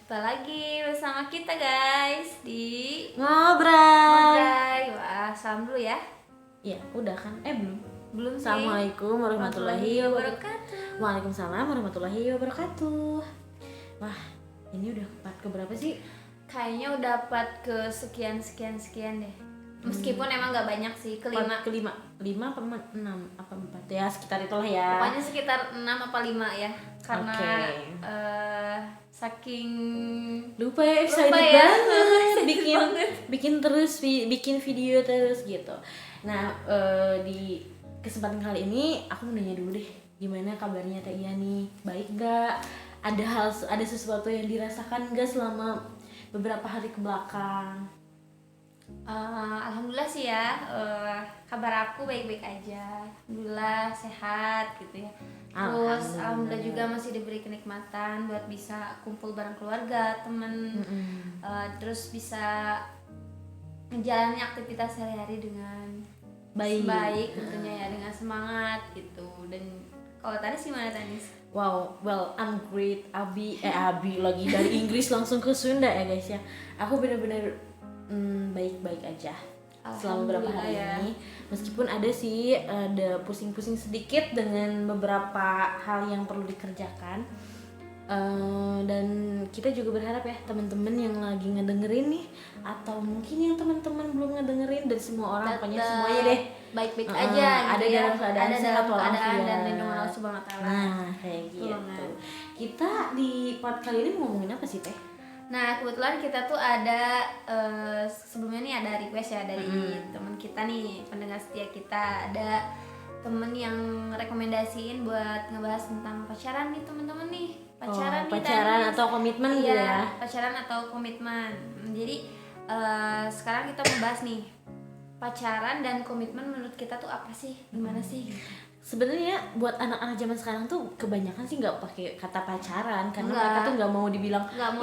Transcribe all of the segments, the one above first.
Jumpa lagi bersama kita guys di Ngobrol. Wah, salam dulu ya. Ya, udah kan? Belum. Belum sih. Assalamualaikum warahmatullahi wabarakatuh. wabarakatuh. Waalaikumsalam warahmatullahi wabarakatuh. Wah, ini udah part keberapa sih? Kayaknya udah part ke sekian deh. Meskipun emang gak banyak sih, Part kelima. 5 apa 6 apa 4? Ya, sekitar itulah ya. Pokoknya sekitar 6 apa 5 ya. Karena saking lupa ya, excited ya. banget bikin video terus gitu. Nah, di kesempatan kali ini aku mau nanya dulu deh, gimana kabarnya Teh Iya nih? Baik gak? Ada sesuatu yang dirasakan gak selama beberapa hari ke belakang? Alhamdulillah sih ya, kabar aku baik-baik aja, alhamdulillah sehat gitu ya. Terus alhamdulillah juga masih diberi kenikmatan buat bisa kumpul bareng keluarga, temen, terus bisa menjalani aktivitas sehari-hari dengan baik tentunya ya, dengan semangat gitu. Dan kalau Tanis gimana Tanis? Wow, well, I'm great. Abi lagi dari Inggris langsung ke Sunda ya guys ya. Aku bener-bener baik-baik aja selama beberapa hari ini. Meskipun ada pusing-pusing sedikit dengan beberapa hal yang perlu dikerjakan. Dan kita juga berharap ya teman-teman yang lagi ngedengerin nih, atau mungkin yang teman-teman belum ngedengerin, dari semua orang, pokoknya semuanya deh baik-baik aja ada gitu ya. dalam keadaan sehat walafiat dan lindungan Allah Subhanahu wa taala. Nah, kayak gitu. Kita di part kali ini ngomongin apa sih, Teh? Nah, kebetulan kita tuh ada sebelumnya nih ada request ya dari teman kita nih, pendengar setia kita. Ada temen yang rekomendasiin buat ngebahas tentang pacaran nih teman-teman nih. Pacaran atau komitmen gitu ya. Pacaran atau komitmen. Jadi sekarang kita mau bahas nih, pacaran dan komitmen menurut kita tuh apa sih? Gimana sih? Sebenarnya buat anak-anak zaman sekarang tuh kebanyakan sih nggak pakai kata pacaran, karena mereka tuh nggak mau dibilang aku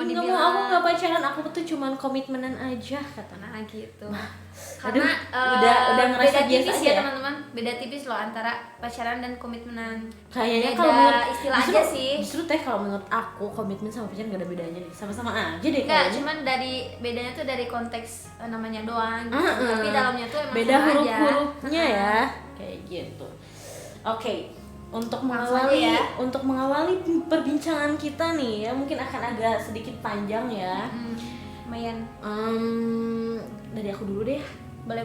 nggak pacaran, aku tuh cuman komitmenan aja kata. Nah gitu. Karena udah ngerasa beda biasa tipis ya teman-teman, beda tipis loh antara pacaran dan komitmenan. Kayaknya kalau menurut istilah aja sih. Justru Teh, kalau menurut aku komitmen sama pacaran gak ada bedanya deh, sama-sama aja deh. Nggak, cuman dari bedanya tuh dari konteks namanya doang gitu. Tapi dalamnya tuh emang beda huruf-hurufnya ya, kayak gitu. Oke, untuk mengawali perbincangan kita nih ya, mungkin akan agak sedikit panjang ya. Lumayan. Dari aku dulu deh. Boleh.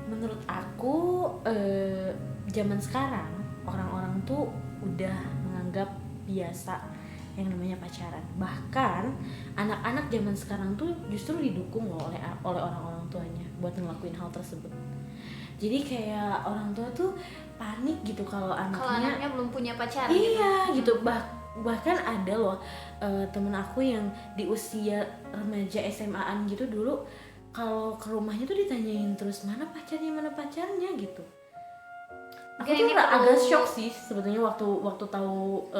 Menurut aku zaman sekarang orang-orang tuh udah menganggap biasa yang namanya pacaran. Bahkan anak-anak zaman sekarang tuh justru didukung loh oleh orang-orang tuanya buat ngelakuin hal tersebut. Jadi kayak orang tua tuh panik gitu kalau anaknya belum punya pacar. Iya gitu. Bahkan ada loh temen aku yang di usia remaja SMA-an gitu dulu, kalau ke rumahnya tuh ditanyain terus mana pacarnya gitu. Aku tuh agak shock sih sebetulnya waktu tahu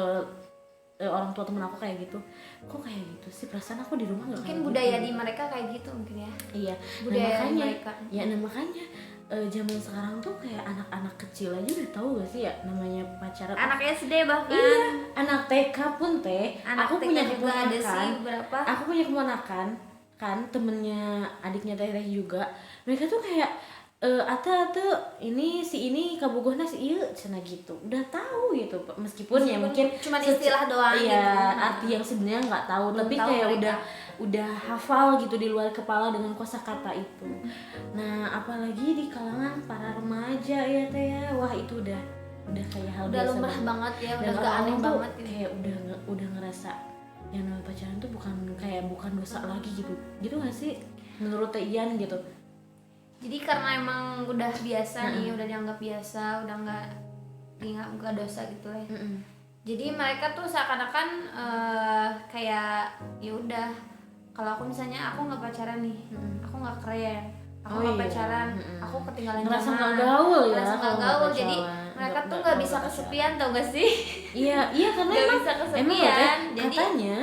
orang tua temen aku kayak gitu. Kok kayak gitu sih, perasaan aku di rumah nggak kayak gitu. Mungkin budaya di mereka kayak gitu mungkin ya. Iya, budaya makanya, mereka. Ya makanya zaman sekarang tuh kayak anak-anak kecil aja udah tahu gak sih ya namanya pacaran. Anak SD bahkan. Iya, anak TK pun Teh. Aku punya keponakan. Aku punya keponakan kan, temennya adiknya Teh juga. Mereka tuh kayak ata ini si ini kabogohna si ieu cenah gitu. Udah tahu gitu, meskipun ya mungkin cuma istilah doang gitu. Iya, arti yang sebenarnya nggak tahu, tapi kayak udah hafal gitu di luar kepala dengan kosakata itu. Nah, apalagi di kalangan para remaja ya Teh ya. Wah, itu udah kayak hal udah biasa lumrah banget ya, udah gak aneh banget gitu. Kayak udah ngerasa yang namanya pacaran tuh bukan dosa lagi gitu. Gitu gak sih menurut Teh Ian gitu? Jadi karena emang udah biasa nih, udah dianggap biasa, udah nggak dosa gitu lah. Jadi mereka tuh seakan-akan kayak ya udah, kalau aku misalnya aku nggak pacaran nih, aku nggak keren, aku nggak pacaran, aku ketinggalan zaman, ngerasa nggak gaul ya, jadi mereka tuh nggak bisa kesepian, tau gak sih? Iya karena emang bisa kesepian. Jadi katanya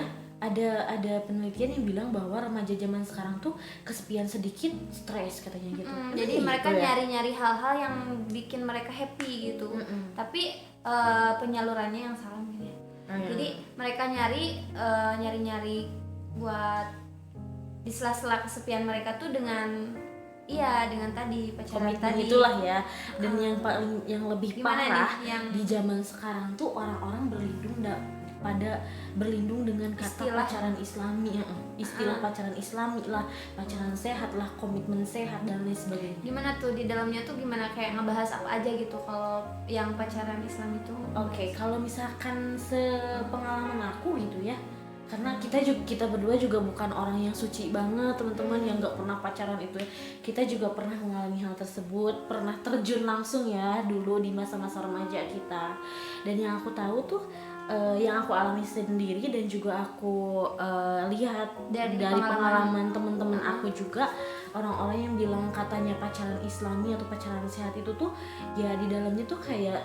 ada penelitian yang bilang bahwa remaja zaman sekarang tuh kesepian sedikit stres katanya gitu. Jadi mereka nyari-nyari hal-hal yang bikin mereka happy gitu. Tapi penyalurannya yang salah gitu ya. Jadi mereka nyari buat di sela-sela kesepian mereka tuh dengan tadi pacaran komitmen tadi itulah ya. Dan yang lebih Gimana parah nih yang di zaman sekarang tuh orang-orang berlindung dengan kata Istilah. pacaran islami, istilah pacaran islami lah, pacaran sehat lah, komitmen sehat dan lain sebagainya. gimana tuh di dalamnya tuh gimana, kayak ngebahas apa aja gitu kalau yang pacaran Islam itu? Oke, kalau misalkan sepengalaman aku gitu ya, karena kita berdua juga bukan orang yang suci banget teman-teman, yang nggak pernah pacaran itu ya. Kita juga pernah mengalami hal tersebut, pernah terjun langsung ya dulu di masa-masa remaja kita. Dan yang aku tahu tuh yang aku alami sendiri dan juga aku lihat dari pengalaman teman-teman aku juga, orang-orang yang bilang katanya pacaran islami atau pacaran sehat itu tuh ya di dalamnya tuh kayak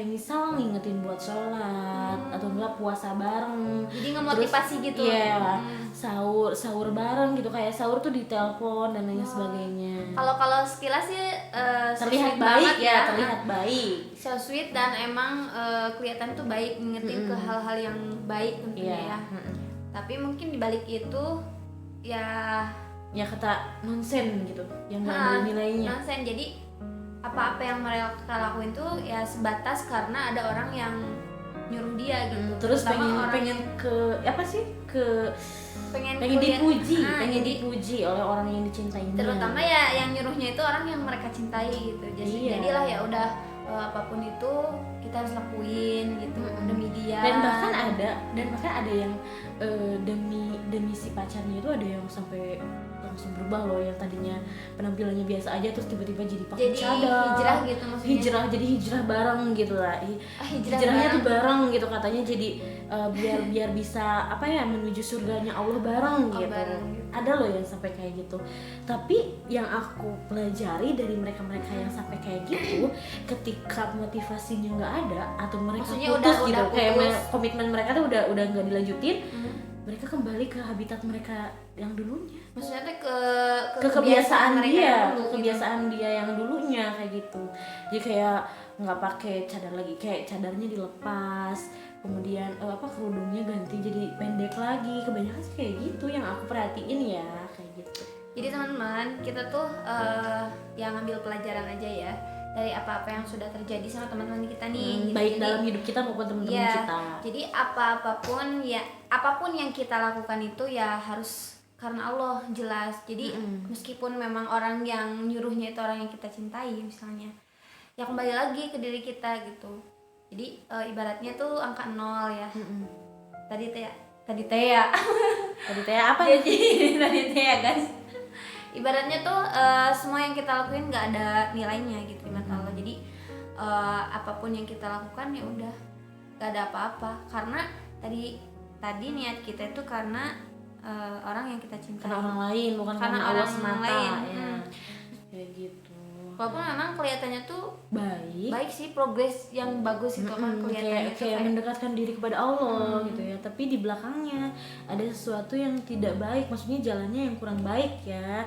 misal ngingetin buat sholat atau enggak puasa bareng, Jadi ngemotivasi gitu. Iya, sahur bareng gitu, kayak sahur tuh ditelepon dan lain sebagainya. Kalau sekilas sih Terlihat sweet baik banget ya, terlihat baik. So sweet dan emang kelihatan tuh baik, ngingetin ke hal-hal yang baik tentunya ya. Tapi mungkin dibalik itu ya kata nonsen gitu, yang nggak ada nilainya. nonsen. Jadi apa-apa yang mereka lakuin tuh ya sebatas karena ada orang yang nyuruh dia gitu. Terus Terutama pengen ke apa sih, pengen kuliah. dipuji oleh orang yang dicintainya. Terutama ya yang nyuruhnya itu orang yang mereka cintai gitu. Jadilah ya udah apapun itu kita harus lakuin gitu demi dia. Dan bahkan ada yang demi si pacarnya itu ada yang sampai langsung berubah loh, yang tadinya penampilannya biasa aja terus tiba-tiba jadi pakai cadar, hijrah gitu maksudnya. jadi hijrah bareng gitu lah. Hijrahnya tuh bareng gitu katanya, jadi biar bisa apa ya, menuju surganya Allah bareng gitu. Ada loh yang sampai kayak gitu. Tapi yang aku pelajari dari mereka yang sampai kayak gitu, ketika motivasinya nggak ada atau mereka maksudnya putus udah gitu, putus. kayak komitmen mereka tuh udah nggak dilanjutin, mereka kembali ke habitat mereka yang dulunya. Maksudnya tuh ke kebiasaan dia yang dulunya kayak gitu. Jadi kayak nggak pakai cadar lagi, kayak cadarnya dilepas, kemudian kerudungnya ganti jadi pendek lagi. Kebanyakan sih kayak gitu yang aku perhatiin ya, kayak gitu. Jadi teman-teman, kita tuh yang ngambil pelajaran aja ya dari apa-apa yang sudah terjadi sama teman-teman kita nih. Baik dalam hidup kita maupun teman-teman kita. Jadi apapun yang kita lakukan itu ya harus karena Allah, jelas. Jadi meskipun memang orang yang nyuruhnya itu orang yang kita cintai misalnya, ya kembali lagi ke diri kita gitu. Jadi ibaratnya tuh angka 0 ya. Tadi Tea apa jadi tadi Tea guys. Ibaratnya tuh semua yang kita lakuin nggak ada nilainya gitu di mata Allah. Jadi apapun yang kita lakukan ya udah nggak ada apa-apa, karena tadi niat kita itu karena orang yang kita cintai, karena orang lain, bukan karena Allah semata ya. Kayak gitu. Walaupun memang kelihatannya tuh baik sih, progres yang bagus itu kan kelihatannya kayak mendekatkan diri kepada Allah gitu ya, tapi di belakangnya ada sesuatu yang tidak baik, maksudnya jalannya yang kurang baik ya,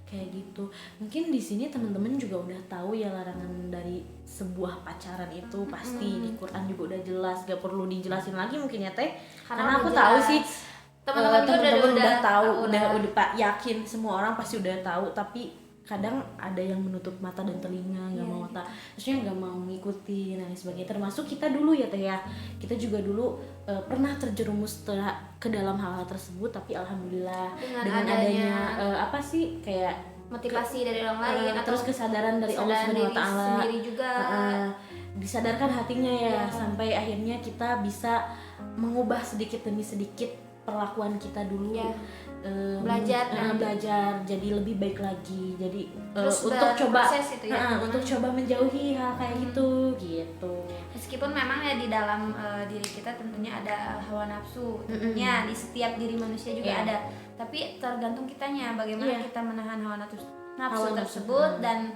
kayak gitu. Mungkin di sini teman-teman juga udah tahu ya larangan dari sebuah pacaran itu, pasti di Quran juga udah jelas, gak perlu dijelasin lagi mungkin ya Teh, karena aku tahu sih teman-teman udah tahu, udah Pak, yakin semua orang pasti udah tahu, tapi kadang ada yang menutup mata dan telinga, nggak mau tahu, maksudnya nggak mau ngikutin dan sebagainya. Termasuk kita dulu ya Teh ya, kita juga dulu pernah terjerumus ke dalam hal-hal tersebut, tapi alhamdulillah dengan adanya kayak motivasi dari orang lain atau terus kesadaran dari Allah Subhanahu wa Ta'ala sendiri juga, disadarkan hatinya ya, sampai akhirnya kita bisa mengubah sedikit demi sedikit perlakuan kita dulu, belajar jadi lebih baik lagi. Jadi untuk coba itu ya, untuk coba menjauhi hal kayak gitu. Meskipun memang ya di dalam diri kita tentunya ada hawa nafsu, tentunya di setiap diri manusia juga ada. Tapi tergantung kitanya bagaimana kita menahan hawa nafsu tersebut dan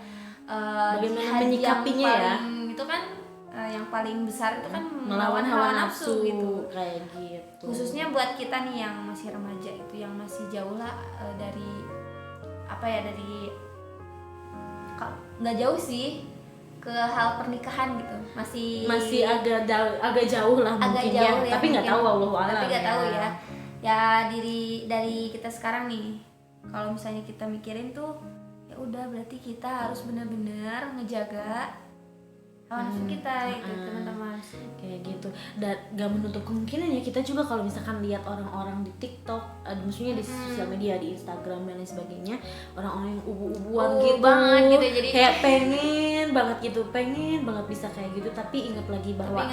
bagaimana menyikapinya ya. Itu kan yang paling besar itu kan melawan hawa nafsu gitu. Kayak gitu. Khususnya buat kita nih yang masih remaja itu, yang masih jauh lah dari nggak jauh sih, ke hal pernikahan gitu, masih agak jauh lah mungkin jauh ya, tapi nggak tahu Allah alam tapi nggak ya. tahu ya dari kita sekarang nih, kalau misalnya kita mikirin tuh ya udah berarti kita harus benar-benar ngejaga hawa nafsu kita gitu teman-teman, kayak gitu. Dan gak menutup kemungkinan ya kita juga kalau misalkan lihat orang-orang di TikTok, maksudnya di sosial media, di Instagram dan lain sebagainya, orang-orang yang ubu-ubuan gitu banget gitu, jadi kayak pengen banget bisa kayak gitu, tapi ingat lagi bahwa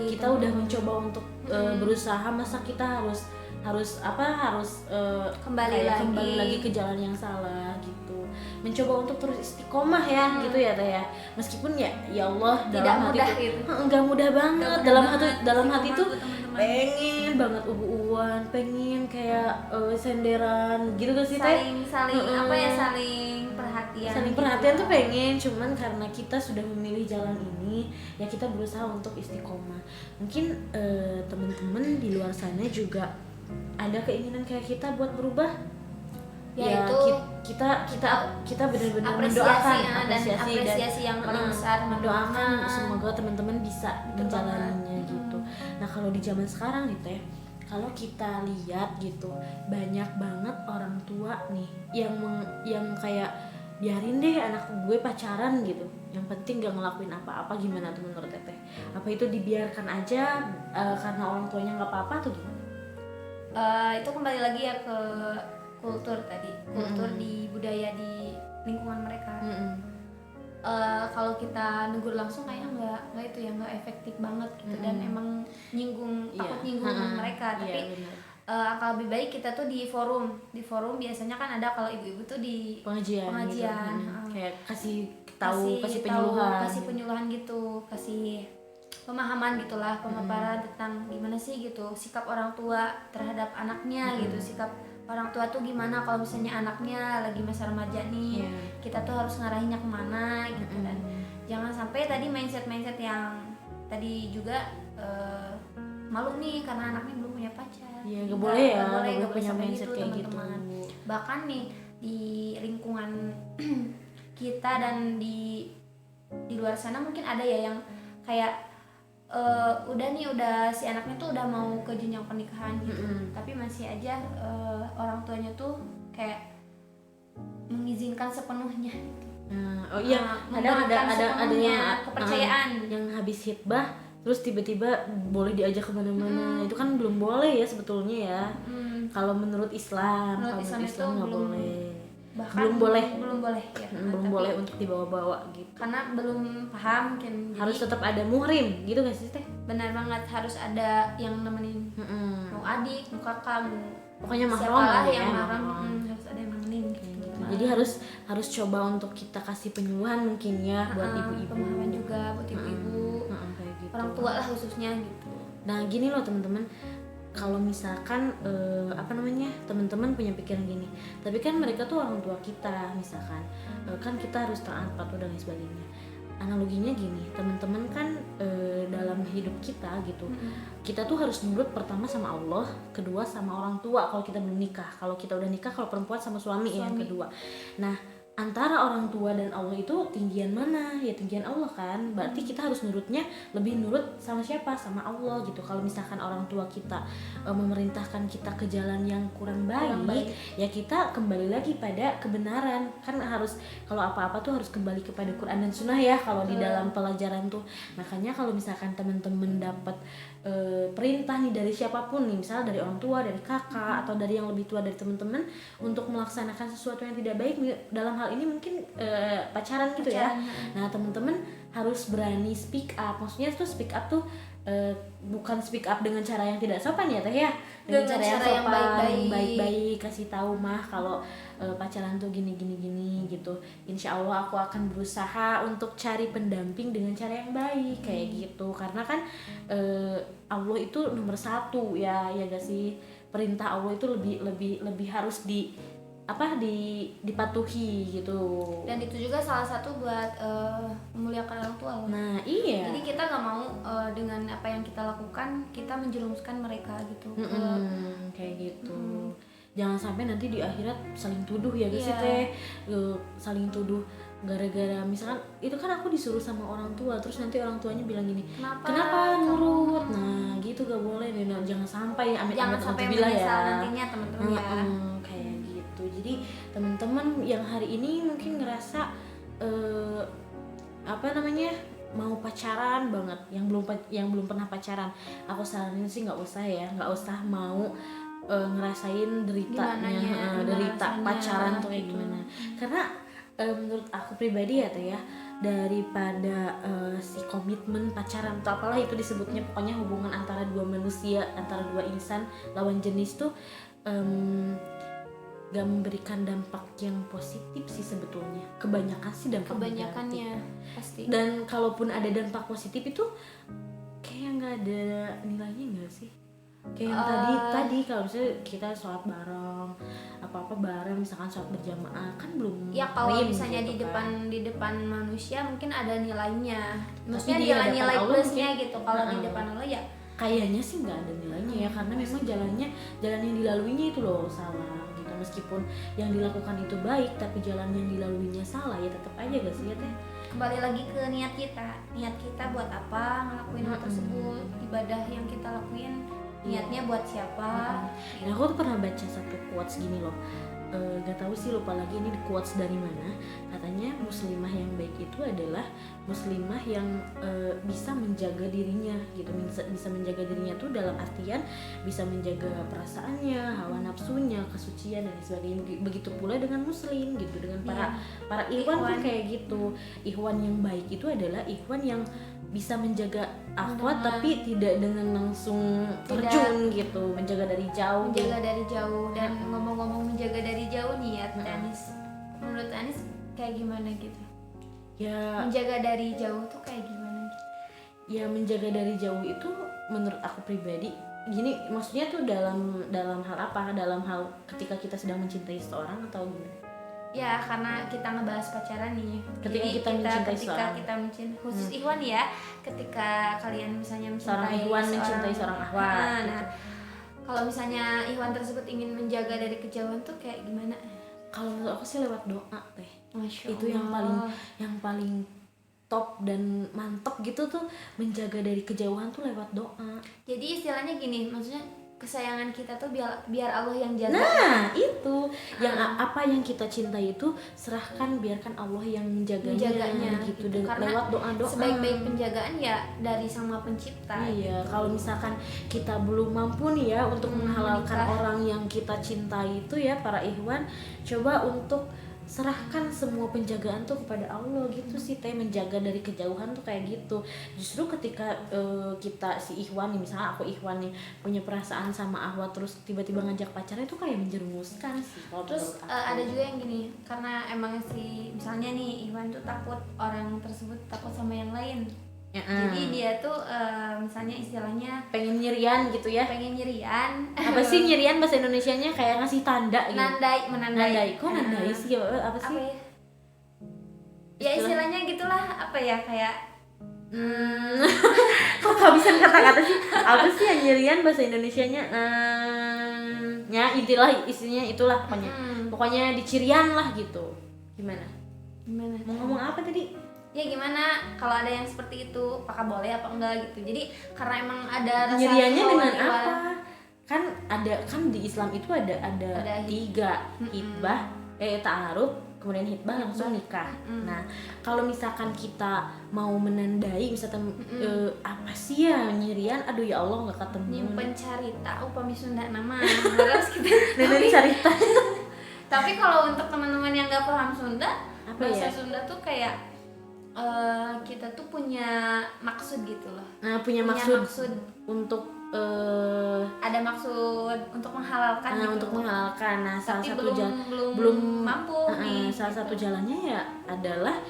kita udah mencoba untuk berusaha, masa kita harus kembali lagi ke jalan yang salah gitu, mencoba untuk terus istiqomah ya gitu ya Teh ya, meskipun ya Allah dalam hati gitu. Enggak mudah banget, dalam hati tuh pengen banget ubu-ubuan, pengen kayak senderan gitu kan sih Teh, saling perhatian tuh pengen, cuman karena kita sudah memilih jalan ini ya kita berusaha untuk istiqomah. Mungkin teman-teman di luar sana juga ada keinginan kayak kita buat berubah ya, kita benar-benar mendoakan apresiasi yang paling besar, mendoakan semoga teman-teman bisa menjalaninya gitu. Nah kalau di zaman sekarang nih Teh, kalau kita lihat gitu banyak banget orang tua nih yang kayak biarin deh anak gue pacaran gitu, yang penting gak ngelakuin apa-apa. Gimana tuh menurut Teteh? Apa itu dibiarkan aja karena orang tuanya nggak apa-apa atau gimana? Itu kembali lagi ya ke kultur di budaya di lingkungan mereka. Kalau kita negur langsung kayaknya nggak efektif banget gitu, dan emang takut nyinggung mereka. Tapi akan lebih baik kita tuh di forum biasanya kan ada, kalau ibu-ibu tuh di pengajian gitu. Kayak kasih penyuluhan gitu, kasih pemahaman gitulah, pemaparan tentang gimana sih gitu sikap orang tua terhadap anaknya gitu, sikap orang tua tuh gimana kalau misalnya anaknya lagi masa remaja nih, kita tuh harus ngarahinnya kemana gitu. Dan jangan sampai tadi mindset yang tadi juga malu nih karena anaknya belum punya pacar. Gak boleh punya mindset kayak teman-teman gitu. Bahkan nih di lingkungan kita dan di luar sana mungkin ada ya yang kayak udah si anaknya tuh udah mau ke jenjang pernikahan gitu, tapi masih aja orang tuanya tuh kayak mengizinkan sepenuhnya gitu. Ada yang kepercayaan yang habis hitbah terus tiba-tiba boleh diajak kemana-mana. Itu kan belum boleh ya sebetulnya ya. Kalau menurut Islam itu nggak boleh. Bahkan belum boleh ya, belum boleh untuk dibawa-bawa gitu, karena belum paham mungkin. Harus tetap ada muhrim gitu gak sih Teh? Benar banget, harus ada yang nemenin, mau adik, mau kakak, pokoknya mahram harus ada yang nemenin gitu. Jadi harus coba untuk kita kasih penyuluhan mungkin ya buat ibu-ibu, pemahaman juga buat ibu-ibu, gitu. Orang tua lah khususnya gitu. Nah gini loh teman-teman, kalau misalkan teman-teman punya pikiran gini, tapi kan mereka tuh orang tua kita misalkan, kan kita harus taat patuh dan lain sebagainya. Analoginya gini, teman-teman kan dalam hidup kita gitu, kita tuh harus nurut pertama sama Allah, kedua sama orang tua kalau kita belum nikah. Kalau kita udah nikah, kalau perempuan sama suami. Yang kedua. Nah antara orang tua dan Allah itu tinggian mana? Ya tinggian Allah kan. Berarti kita harus nurutnya lebih nurut sama siapa? Sama Allah gitu. Kalau misalkan orang tua kita memerintahkan kita ke jalan yang kurang baik, ya kita kembali lagi pada kebenaran. Kan harus, kalau apa-apa tuh harus kembali kepada Quran dan Sunnah ya kalau di dalam pelajaran tuh. Makanya kalau misalkan teman-teman dapat perintah nih dari siapapun nih, misalnya dari orang tua, dari kakak, atau dari yang lebih tua dari teman-teman untuk melaksanakan sesuatu yang tidak baik, dalam hal ini mungkin pacaran gitu ya. Nah teman-teman harus berani speak up. Maksudnya tuh speak up tuh bukan speak up dengan cara yang tidak sopan ya Teh ya, dengan cara yang sopan, baik-baik, kasih tahu mah kalau pacaran tuh gini gitu. Insya Allah aku akan berusaha untuk cari pendamping dengan cara yang baik kayak gitu. Karena kan Allah itu nomor satu ya gak sih. Perintah Allah itu lebih harus dipatuhi gitu. Dan itu juga salah satu buat memuliakan orang tua. Nah iya. Jadi kita nggak mau dengan apa yang kita lakukan kita menjerumuskan mereka gitu. Kayak gitu. jangan sampai nanti di akhirat saling tuduh ya guys teh, saling tuduh gara-gara misalkan itu kan aku disuruh sama orang tua, terus nanti orang tuanya bilang gini, kenapa nurut? Nah gitu gak boleh nih, jangan sampai jangan sampai menyesal nantinya teman-teman ya. Kayak gitu. Jadi teman-teman yang hari ini mungkin ngerasa mau pacaran banget, yang belum pernah pacaran, aku saranin sih nggak usah mau ngerasain deritanya, derita pacaran tuh kayak gimana. Karena menurut aku pribadi ya teh ya, daripada si komitmen pacaran atau apalah itu disebutnya, pokoknya hubungan antara dua manusia, antara dua insan lawan jenis tuh gak memberikan dampak yang positif sih sebetulnya. Kebanyakan sih dampak kebanyakannya pasti. Dan kalaupun ada dampak positif itu kayak nggak ada nilainya nggak sih? Kayak yang tadi kalau misalnya kita sholat bareng, apa bareng, misalkan sholat berjamaah kan belum. Ya kalau misalnya gitu di depan manusia mungkin ada nilainya. Maksudnya nilai plusnya gitu. Kalau di depan Allah ya kayaknya sih nggak ada nilainya ya, karena memang jalan yang dilaluinya itu loh salah. Meskipun yang dilakukan itu baik, tapi jalan yang dilaluinya salah, ya tetap aja gak sih ya teh? Kembali lagi ke niat kita buat apa ngelakuin hal tersebut, ibadah yang kita lakuin niatnya buat siapa. Nah aku tuh pernah baca satu quotes gini loh, gak tahu sih, lupa lagi ini quotes dari mana. Katanya muslimah yang baik itu adalah muslimah yang bisa menjaga dirinya gitu, bisa menjaga dirinya tuh dalam artian bisa menjaga perasaannya, hawa nafsunya, kesucian dan sebagainya. Begitu pula dengan muslim gitu, dengan para ikhwan tuh kayak gitu. Ikhwan yang baik itu adalah ikhwan yang bisa menjaga akhwat tapi tidak dengan langsung terjun gitu, menjaga dari jauh. Dan ngomong-ngomong menjaga dari jauh nih ya Anis, menurut Anis kayak gimana gitu? Ya menjaga dari jauh tuh kayak gimana gitu? Ya menjaga dari jauh itu menurut aku pribadi gini, maksudnya tuh dalam hal apa? Dalam hal ketika kita sedang mencintai seseorang atau gimana? Ya karena kita ngebahas pacaran nih. Ketika kita mencintai khusus ikhwan ya, ketika kalian misalnya mencintai seorang ikhwan mencintai seorang akhwat. Nah, kalau misalnya ikhwan tersebut ingin menjaga dari kejauhan tuh kayak gimana? Kalau menurut aku sih lewat doa teh. Masya itu Allah. yang paling top dan mantep gitu tuh, menjaga dari kejauhan tuh lewat doa. Jadi istilahnya gini, maksudnya kesayangan kita tuh biar Allah yang jaga. Nah itu yang apa yang kita cintai itu serahkan, biarkan Allah yang menjaganya gitu. Karena lewat doa-doa. Sebaik-baik penjagaan ya dari Sang Pencipta. Iya gitu. Kalau misalkan kita belum mampu nih ya untuk menghalalkan orang yang kita cintai itu ya, para ikhwan coba untuk serahkan semua penjagaan tuh kepada Allah gitu sih teh. Menjaga dari kejauhan tuh kayak gitu. Justru ketika kita si ikhwan nih, misalnya aku ikhwan nih punya perasaan sama akhwat, terus tiba-tiba ngajak pacarnya itu kayak menjerumuskan sih. Terus ada juga yang gini, karena emang si misalnya nih ikhwan tuh takut orang tersebut takut sama yang lain. Jadi dia tuh misalnya istilahnya pengen nyirian gitu ya. Apa sih nyirian bahasa Indonesianya? Kayak ngasih tanda gitu. Menandai. Kok nandai sih? Apa sih? Apa ya? Ya istilahnya gitulah, apa ya, kayak kok kehabisan kata-kata sih? Apa sih yang nyirian bahasa Indonesianya? Ya intilah isinya itulah pokoknya. Pokoknya dicirian lah gitu. Gimana? Mau ngomong apa tadi? Ya gimana kalau ada yang seperti itu, apakah boleh apa enggak gitu. Jadi karena emang ada rasa nyiriannya dengan apa? Kan di Islam itu ada 3, hitbah, ta'aruf, kemudian hitbah langsung nikah. Nah, kalau misalkan kita mau menandai misalkan apa sih ya nyirian, aduh ya Allah nggak ketemu. Nyimpen carita upami Sunda nama harus kita carita. Tapi kalau untuk teman-teman yang nggak paham Sunda, bahasa ya? Sunda tuh kayak kita tuh punya maksud gitu loh. Nah, punya maksud untuk ada maksud untuk menghalalkan gitu. Untuk menghalalkan. Nah, salah tapi satu belum mampu nih. Salah satu jalannya ya adalah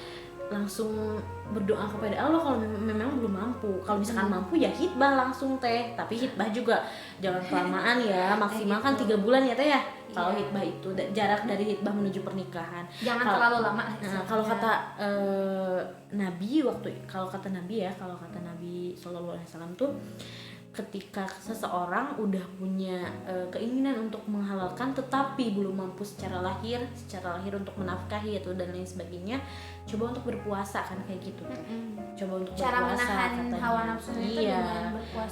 langsung berdoa kepada Allah kalau memang belum mampu. Kalau misalkan mampu ya hitbah langsung teh. Tapi hitbah juga jangan kelamaan ya, maksimal kan 3 bulan ya teh ya. Kalau hitbah itu jarak dari hitbah menuju pernikahan. Jangan terlalu lama. Nah, kalau kata Nabi kalau kata Nabi Sallallahu Alaihi Wasallam tuh ketika seseorang udah punya keinginan untuk menghalalkan tetapi belum mampu secara lahir untuk menafkahi atau dan lain sebagainya, coba untuk berpuasa kan kayak gitu. Coba untuk cara berpuasa menahan katanya. hawa nafsunya itu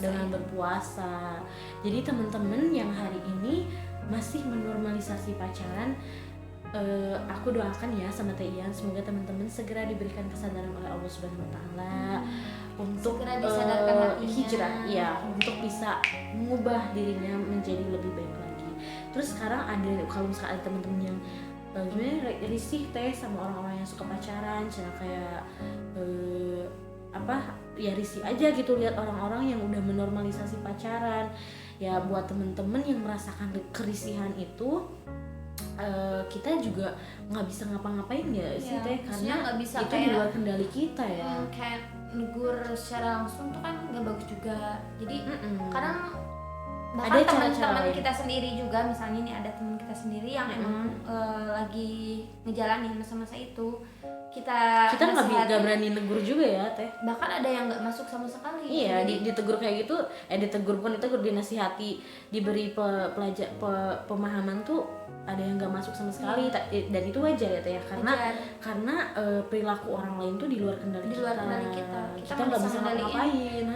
dengan berpuasa. Jadi teman-teman yang hari ini masih menormalisasi pacaran, aku doakan ya sama Teh Ian, semoga teman-teman segera diberikan kesadaran oleh Allah Subhanahu wa taala untuk hijrah ya, untuk bisa mengubah dirinya menjadi lebih baik lagi. Terus sekarang ada, kalau misalkan ada teman-teman yang gimana risih Teh sama orang-orang yang suka pacaran, cara kayak ya risih aja gitu lihat orang-orang yang udah menormalisasi pacaran. Ya buat teman-teman yang merasakan kerisihan itu, kita juga nggak bisa ngapa-ngapain ya sih Teh, karena gak bisa itu di luar kendali kita ya. Kayak negur secara langsung tuh kan nggak bagus juga. Jadi kadang bahkan teman-teman kita sendiri juga, misalnya nih ada teman kita sendiri yang emang lagi ngejalanin masa-masa itu, kita nggak berani negur juga ya Teh. Bahkan ada yang nggak masuk sama sekali. Iya, ditegur kayak gitu, ditegur, dinasihati, diberi pemahaman tuh ada yang nggak masuk sama sekali. Dan itu wajar ya Teh ya, karena perilaku orang lain tuh di luar kendali kita. Kita nggak bisa ngapain.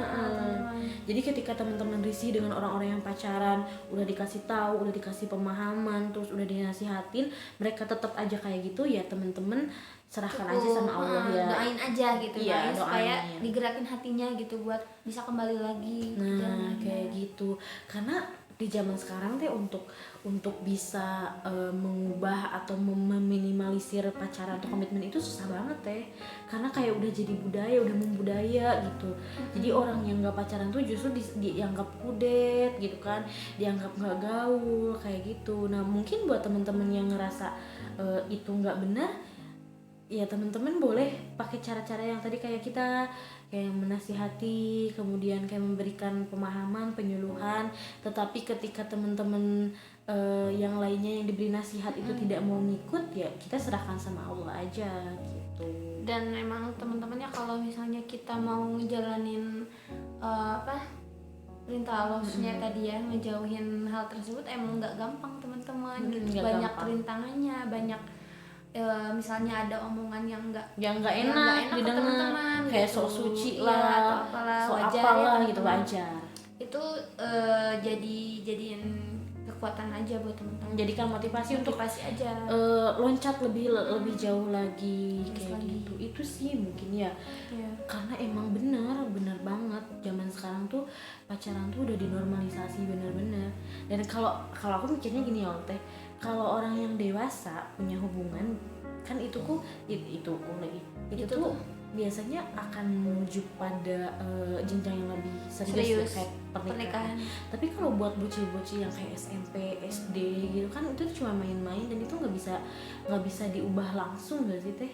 Jadi ketika teman-teman risih dengan orang-orang yang pacaran, udah dikasih tahu, udah dikasih pemahaman, terus udah dinasihatin, mereka tetap aja kayak gitu, ya teman-teman serahkan aja sama Allah ya. Doain aja gitu ya, supaya digerakin hatinya gitu buat bisa kembali lagi. Nah, kayak gitu. Karena di zaman sekarang Teh untuk bisa mengubah atau meminimalisir pacaran atau komitmen itu susah banget Teh, karena kayak udah jadi budaya, udah membudaya gitu. Jadi orang yang nggak pacaran tuh justru dianggap kudet gitu kan, dianggap nggak gaul kayak gitu. Nah mungkin buat teman-teman yang ngerasa itu nggak benar, ya teman-teman boleh pakai cara-cara yang tadi kayak kita, kayak menasihati, kemudian kayak memberikan pemahaman, penyuluhan. Tetapi ketika teman-teman yang lainnya yang diberi nasihat itu tidak mau ngikut, ya kita serahkan sama Allah aja gitu. Dan emang teman-temannya kalau misalnya kita mau ngejalanin perintah Allah-nya tadi ya, ngejauhin hal tersebut emang nggak gampang teman-teman gitu. Banyak rintangannya, banyak misalnya ada omongan yang nggak enak didengar, kayak gitu. sok suci lah, sok apalah ya, gitu, wajar. Itu jadiin kekuatan aja buat teman-teman. Jadikan motivasi untuk aja loncat lebih jauh lagi kayak gitu. Itu sih mungkin ya. Karena emang benar banget zaman sekarang tuh pacaran tuh udah dinormalisasi benar-benar. Dan kalau aku mikirnya gini ya Teh, kalau orang yang dewasa punya hubungan kan itu tuh biasanya akan menuju pada jenjang yang lebih serius kayak pernikahan. Tapi kalau buat bocil-bocil yang kayak SMP, SD gitu kan, itu cuma main-main dan itu nggak bisa diubah langsung gak sih Teh?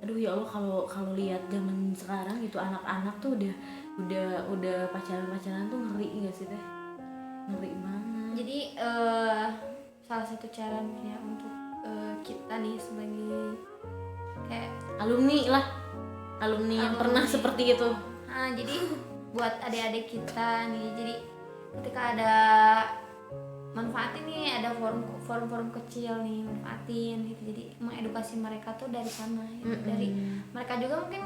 Aduh ya Allah, kalau lihat zaman sekarang gitu, anak-anak tuh udah pacaran tuh ngeri gak sih Teh? Ngeri banget. Jadi salah satu cara ya untuk kita nih sebagai kayak alumni yang pernah seperti itu. Nah, jadi buat adik-adik kita nih, jadi ketika ada manfaatin nih, ada forum-forum kecil nih, manfaatin gitu. Jadi mengedukasi mereka tuh dari sana gitu. Dari mereka juga mungkin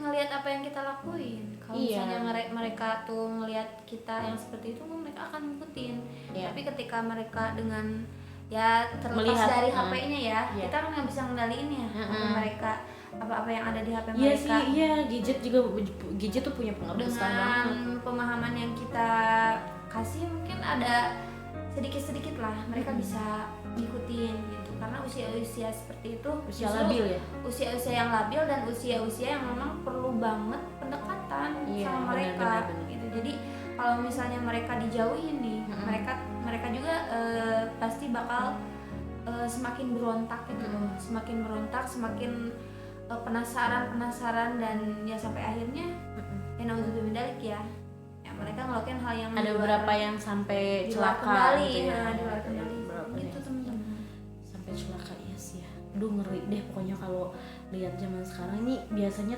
ngelihat apa yang kita lakuin. Kalau misalnya mereka tuh ngelihat kita yang seperti itu, mereka akan ngikutin. Tapi ketika mereka dengan terlepas dari HP-nya ya, kita kan nggak bisa ngendaliin ya mereka apa yang ada di HP mereka. Gadget tuh punya pengaruh besar banget. Dengan pemahaman yang kita kasih mungkin ada sedikit lah mereka bisa ngikutin gitu, karena usia seperti itu labil ya, usia yang labil dan usia yang memang perlu banget pendekatan sama mereka gitu. Jadi kalau misalnya mereka dijauhin nih, mereka juga pasti bakal semakin berontak gitu loh, semakin penasaran dan ya sampai akhirnya ya mereka ngelakuin hal yang ada beberapa yang sampai celaka gitu ya. Di luar kendali gitu teman-teman, sampai celaka. Yes ya, aduh ngeri deh pokoknya kalau lihat zaman sekarang ini. Biasanya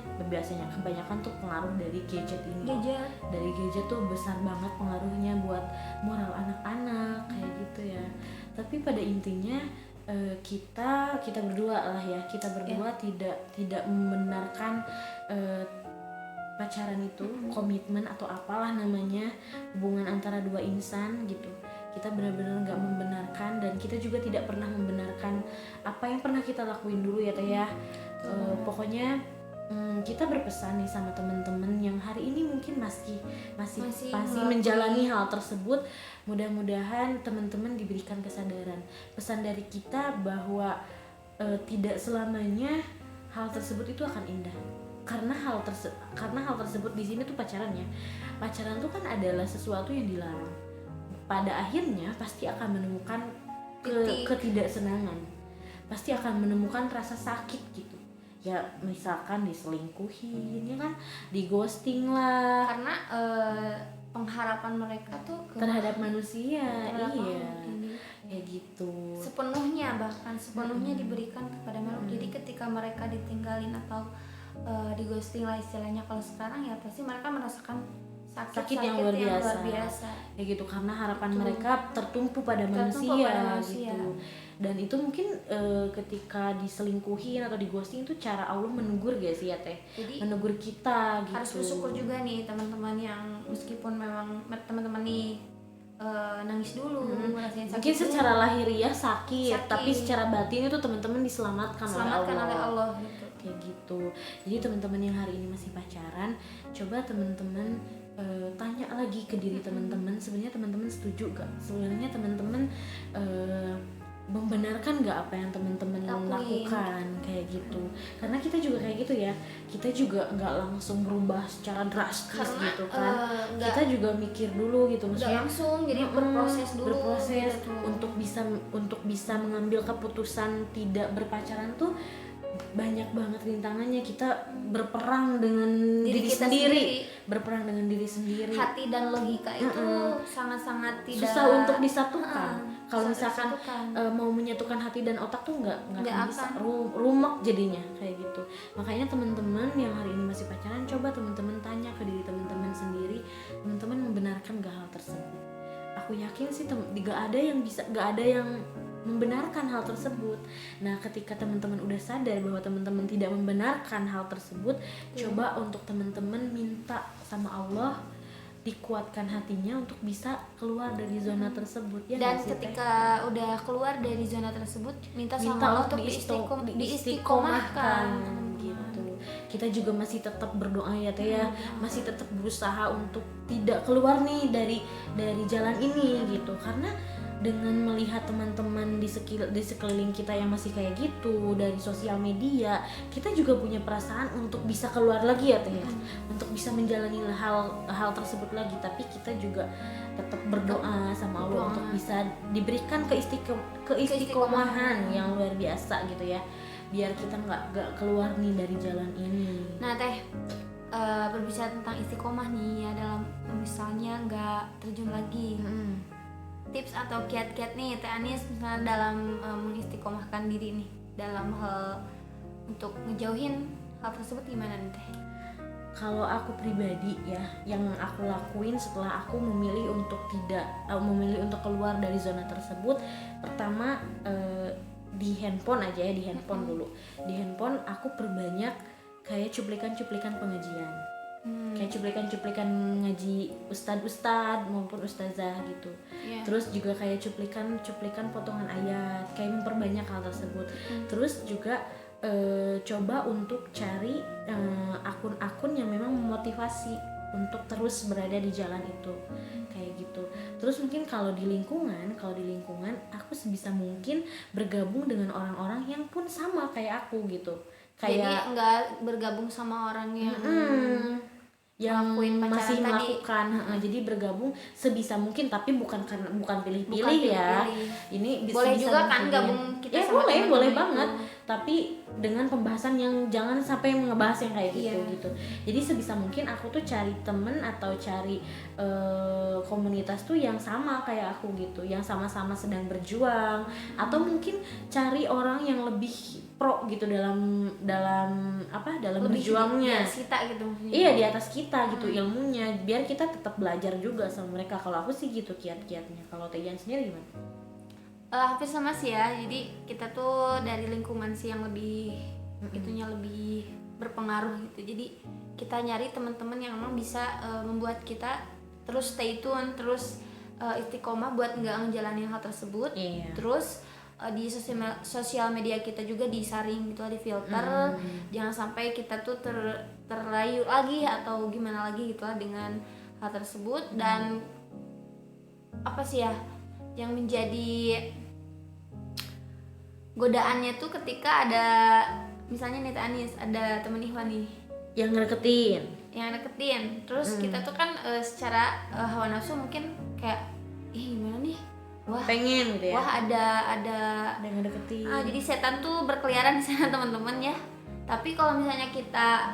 kebanyakan tuh pengaruh dari gadget ini. Dari gadget tuh besar banget pengaruhnya buat moral anak-anak kayak gitu ya. Tapi pada intinya kita berdua lah ya, tidak membenarkan pacaran itu komitmen atau apalah namanya, hubungan antara dua insan gitu. Kita benar-benar nggak membenarkan, dan kita juga tidak pernah membenarkan apa yang pernah kita lakuin dulu ya teh ya. Pokoknya kita berpesan nih sama teman-teman yang hari ini mungkin masih menjalani hal tersebut. Mudah-mudahan teman-teman diberikan kesadaran. Pesan dari kita bahwa tidak selamanya hal tersebut itu akan indah. Karena hal tersebut di sini tuh pacaran ya. Pacaran tuh kan adalah sesuatu yang dilarang. Pada akhirnya pasti akan menemukan ketidaksenangan. Pasti akan menemukan rasa sakit gitu. Ya misalkan diselingkuhin ya kan, di ghosting lah. Karena pengharapan mereka tuh terhadap manusia, kayak gitu. Sepenuhnya diberikan kepada makhluk. Jadi ketika mereka ditinggalin atau di ghosting lah istilahnya kalau sekarang ya, pasti mereka merasakan sakit yang luar biasa. Ya gitu, karena harapan mereka tertumpu pada manusia gitu. Dan itu mungkin ketika diselingkuhin atau di ghosting itu cara Allah menegur gak sih ya teh? Jadi, menegur kita gitu. Harus bersyukur juga nih teman-teman yang meskipun memang teman-teman nih nangis dulu, ngerasain sakit. Mungkin secara lahiriah sakit, tapi secara batin itu teman-teman diselamatkan oleh Allah gitu. Kayak gitu. Jadi teman-teman yang hari ini masih pacaran, coba teman-teman tanya lagi ke diri teman-teman, sebenarnya teman-teman setuju gak? Sebenarnya teman-teman membenarkan gak apa yang teman-teman lakukan kayak gitu. Karena kita juga kayak gitu ya, kita juga nggak langsung berubah secara drastis gitu kan. Kita juga mikir dulu gitu, maksudnya langsung, jadi berproses gitu. untuk bisa mengambil keputusan tidak berpacaran tuh banyak banget rintangannya. Kita berperang dengan diri sendiri, berperang dengan diri sendiri. Hati dan logika itu sangat-sangat tidak susah untuk disatukan. Kalau misalkan mau menyatukan hati dan otak tuh nggak bisa, rumek jadinya kayak gitu. Makanya teman-teman yang hari ini masih pacaran, coba teman-teman tanya ke diri teman-teman sendiri, teman-teman membenarkan gak hal tersebut. Aku yakin sih gak ada yang membenarkan hal tersebut. Nah, ketika teman-teman udah sadar bahwa teman-teman tidak membenarkan hal tersebut, coba untuk teman-teman minta sama Allah dikuatkan hatinya untuk bisa keluar dari zona tersebut ya. Dan ketika udah keluar dari zona tersebut, minta sama Allah untuk diistiqomahkan gitu. Kita juga masih tetap berdoa ya teh ya, masih tetap berusaha untuk tidak keluar nih dari jalan ini gitu. Karena dengan melihat teman-teman di sekeliling kita yang masih kayak gitu dari sosial media, kita juga punya perasaan untuk bisa keluar lagi ya teh, untuk bisa menjalani hal tersebut lagi. Tapi kita juga tetap berdoa sama Allah untuk bisa diberikan keistiqomahan yang luar biasa gitu ya, biar kita nggak keluar nih dari jalan ini. Nah teh, berbicara tentang istiqomah nih ya, dalam misalnya nggak terjun lagi, tips atau kiat-kiat nih Teh Anis misalnya dalam mengistiqomahkan diri nih dalam hal untuk ngejauhin hal tersebut gimana nih Teh? Kalau aku pribadi ya, yang aku lakuin setelah aku memilih untuk keluar dari zona tersebut, pertama di handphone aja ya, di handphone dulu. Di handphone aku perbanyak kayak cuplikan-cuplikan pengajian. Kayak cuplikan-cuplikan ngaji ustad-ustad maupun ustazah gitu. Terus juga kayak cuplikan potongan ayat, kayak memperbanyak hal tersebut. Terus juga coba untuk cari akun-akun yang memang memotivasi untuk terus berada di jalan itu, kayak gitu. Terus mungkin kalau di lingkungan aku sebisa mungkin bergabung dengan orang-orang yang pun sama kayak aku gitu. Jadi nggak bergabung sama orang yang masih melakukan jadi bergabung sebisa mungkin, tapi bukan pilih-pilih ya. Ini boleh juga kan gabung kita sama boleh banget. tapi dengan pembahasan yang jangan sampai ngebahas yang kayak gitu gitu. Jadi sebisa mungkin aku tuh cari temen atau cari komunitas tuh yang sama kayak aku gitu, yang sama-sama sedang berjuang, atau mungkin cari orang yang lebih pro gitu dalam lebih berjuangnya di atas kita gitu maksudnya. Iya, di atas kita gitu ilmunya, biar kita tetap belajar juga sama mereka. Kalau aku sih gitu kiat-kiatnya. Kalau Tejan sendiri gimana? Hampir sama sih ya, jadi kita tuh dari lingkungan sih yang lebih itunya lebih berpengaruh gitu. Jadi kita nyari teman-teman yang emang bisa membuat kita terus stay tune, terus istiqomah buat nggak ngejalanin hal tersebut. Terus di sosial media kita juga disaring gitu, difilter, jangan sampai kita tuh terlayu lagi atau gimana lagi gitu lah dengan hal tersebut. Dan apa sih ya yang menjadi godaannya tuh ketika ada misalnya nih Anis, ada temen Ihwan nih yang deketin, terus kita tuh kan secara hawa nafsu mungkin kayak gimana nih, wah pengen gitu ya, wah ada yang deketin. Jadi setan tuh berkeliaran di sana teman-teman ya. Tapi kalau misalnya kita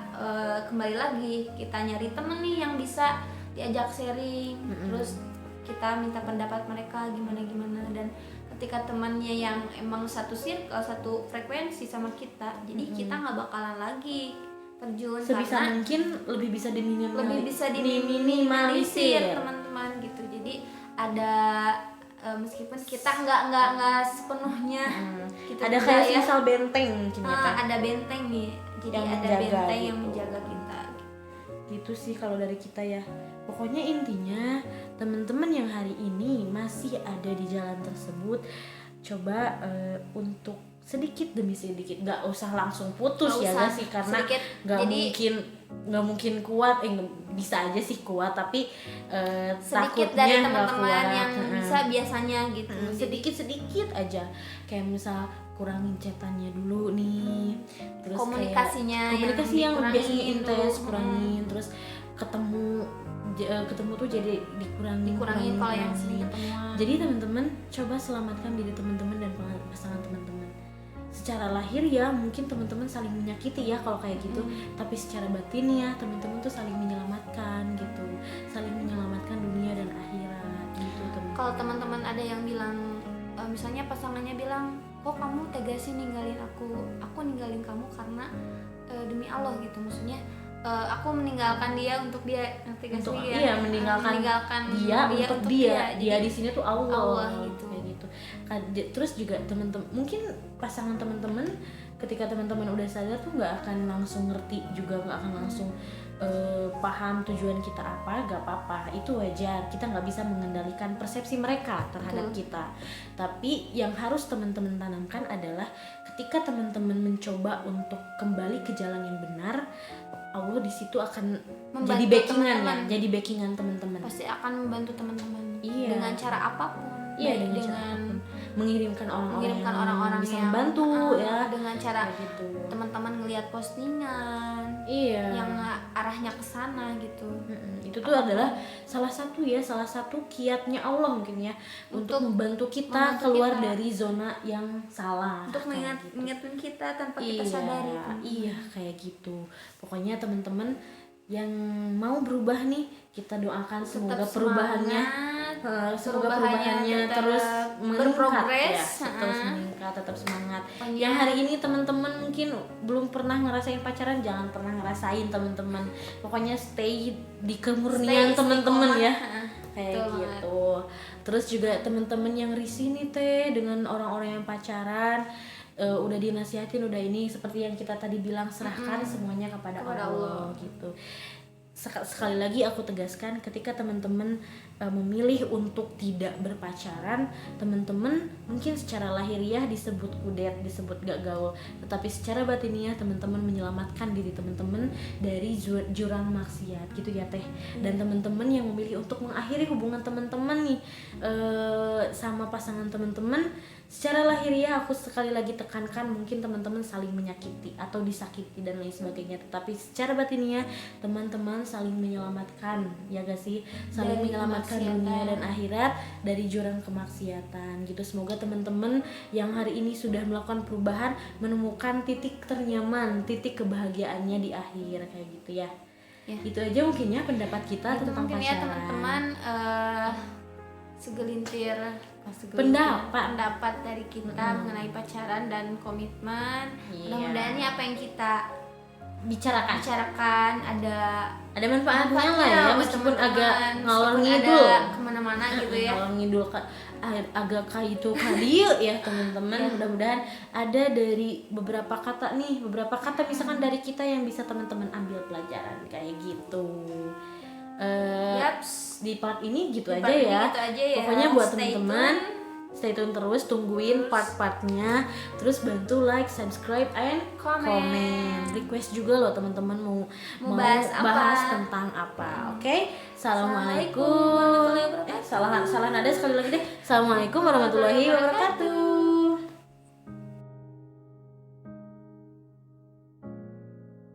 kembali lagi, kita nyari temen nih yang bisa diajak sharing, terus kita minta pendapat mereka gimana, dan ketika temannya yang emang satu circle, satu frekuensi sama kita, jadi kita nggak bakalan lagi terjun, sebisa karena mungkin lebih bisa diminimalisir teman-teman gitu. Jadi ada meskipun kita nggak sepenuhnya gitu, ada kayak misal benteng mungkin ada benteng nih, jadi yang ada benteng yang menjaga kita gitu sih kalau dari kita ya. Pokoknya intinya teman-teman yang hari ini masih ada di jalan tersebut, coba untuk sedikit demi sedikit, nggak usah langsung putus ya gak sih, karena nggak mungkin kuat, bisa aja sih kuat, tapi sedikit takutnya dari nggak teman-teman kuat yang bisa biasanya gitu, sedikit aja, kayak misal kurangin chatannya dulu nih, terus komunikasi yang biasanya intens kurangin, terus ketemu tuh jadi dikurangin kalau yang sering ketemuan. Jadi teman-teman coba selamatkan diri teman-teman dan pasangan teman-teman. Secara lahir ya mungkin teman-teman saling menyakiti ya kalau kayak gitu, tapi secara batin ya teman-teman tuh saling menyelamatkan gitu, saling menyelamatkan dunia dan akhirat gitu teman. Kalau teman-teman ada yang bilang misalnya pasangannya bilang, kok kamu tega sih ninggalin aku ninggalin kamu karena demi Allah gitu, maksudnya aku meninggalkan dia untuk dia, ngerti gak sih ya? Meninggalkan dia untuk dia di sini tuh Allah gitu. Kayak gitu. Terus juga teman-teman, mungkin pasangan teman-teman ketika teman-teman udah sadar tuh nggak akan langsung ngerti juga, nggak akan langsung paham tujuan kita apa, gak apa-apa, itu wajar, kita nggak bisa mengendalikan persepsi mereka terhadap kita. Tapi yang harus teman-teman tanamkan adalah ketika teman-teman mencoba untuk kembali ke jalan yang benar, Allah di situ akan membantu, jadi backingan teman-teman. Pasti akan membantu teman-teman. Dengan cara apapun. Dengan mengirimkan orang-orang yang bisa membantu ya. Dengan cara gitu. Teman-teman ngelihat postingan. Yang arahnya ke sana gitu. Itu tuh adalah salah satu kiatnya Allah mungkin ya, untuk membantu kita keluar dari zona yang salah. Untuk mengingatkan kita tanpa kita sadari. Kayak gitu. Pokoknya teman-teman yang mau berubah nih, kita doakan semoga perubahannya terus meningkat ya, terus meningkat, tetap semangat. Yang hari ini teman-teman mungkin belum pernah ngerasain pacaran, jangan pernah ngerasain teman-teman. Pokoknya stay di kemurnian teman-teman ya. Kayak gitu. Terus juga teman-teman yang risih nih dengan orang-orang yang pacaran, udah dinasihatin, udah ini, seperti yang kita tadi bilang, serahkan semuanya kepada Allah gitu. Sekali lagi aku tegaskan, ketika teman-teman memilih untuk tidak berpacaran, teman-teman mungkin secara lahiriah disebut kudet, disebut gak gaul, tetapi secara batiniah teman-teman menyelamatkan diri teman-teman dari jurang maksiat gitu ya Teh. Dan teman-teman yang memilih untuk mengakhiri hubungan teman-teman nih sama pasangan teman-teman, secara lahiriah aku sekali lagi tekankan, mungkin teman-teman saling menyakiti atau disakiti dan lain sebagainya, tetapi secara batiniah teman-teman saling menyelamatkan, ya gak sih? Saling menyelamatkan menyelamatkan dunia dan akhirat dari jurang kemaksiatan gitu. Semoga teman-teman yang hari ini sudah melakukan perubahan menemukan titik ternyaman, titik kebahagiaannya di akhir kayak gitu ya. Itu aja mungkin ya pendapat kita tentang mungkin pacaran. Ya teman-teman segelintir pendapat dari kita mengenai pacaran dan komitmen. Mudah-mudahan apa yang kita bicarakan ada manfaatnya lah ya, meskipun agak ngalor ngidul kemana-mana gitu ya, ngalor ngidul agak kaitu kadieu ya teman-teman. Mudah-mudahan ada dari beberapa kata misalkan dari kita yang bisa teman-teman ambil pelajaran kayak gitu. Di part ini gitu aja ya. Pokoknya buat teman-teman stay tune terus, tungguin part-partnya, terus bantu like, subscribe, and comment. Request juga loh teman-teman mau bahas tentang apa. Oke? Assalamualaikum. Salah nada sekali lagi deh. Assalamualaikum warahmatullahi wabarakatuh.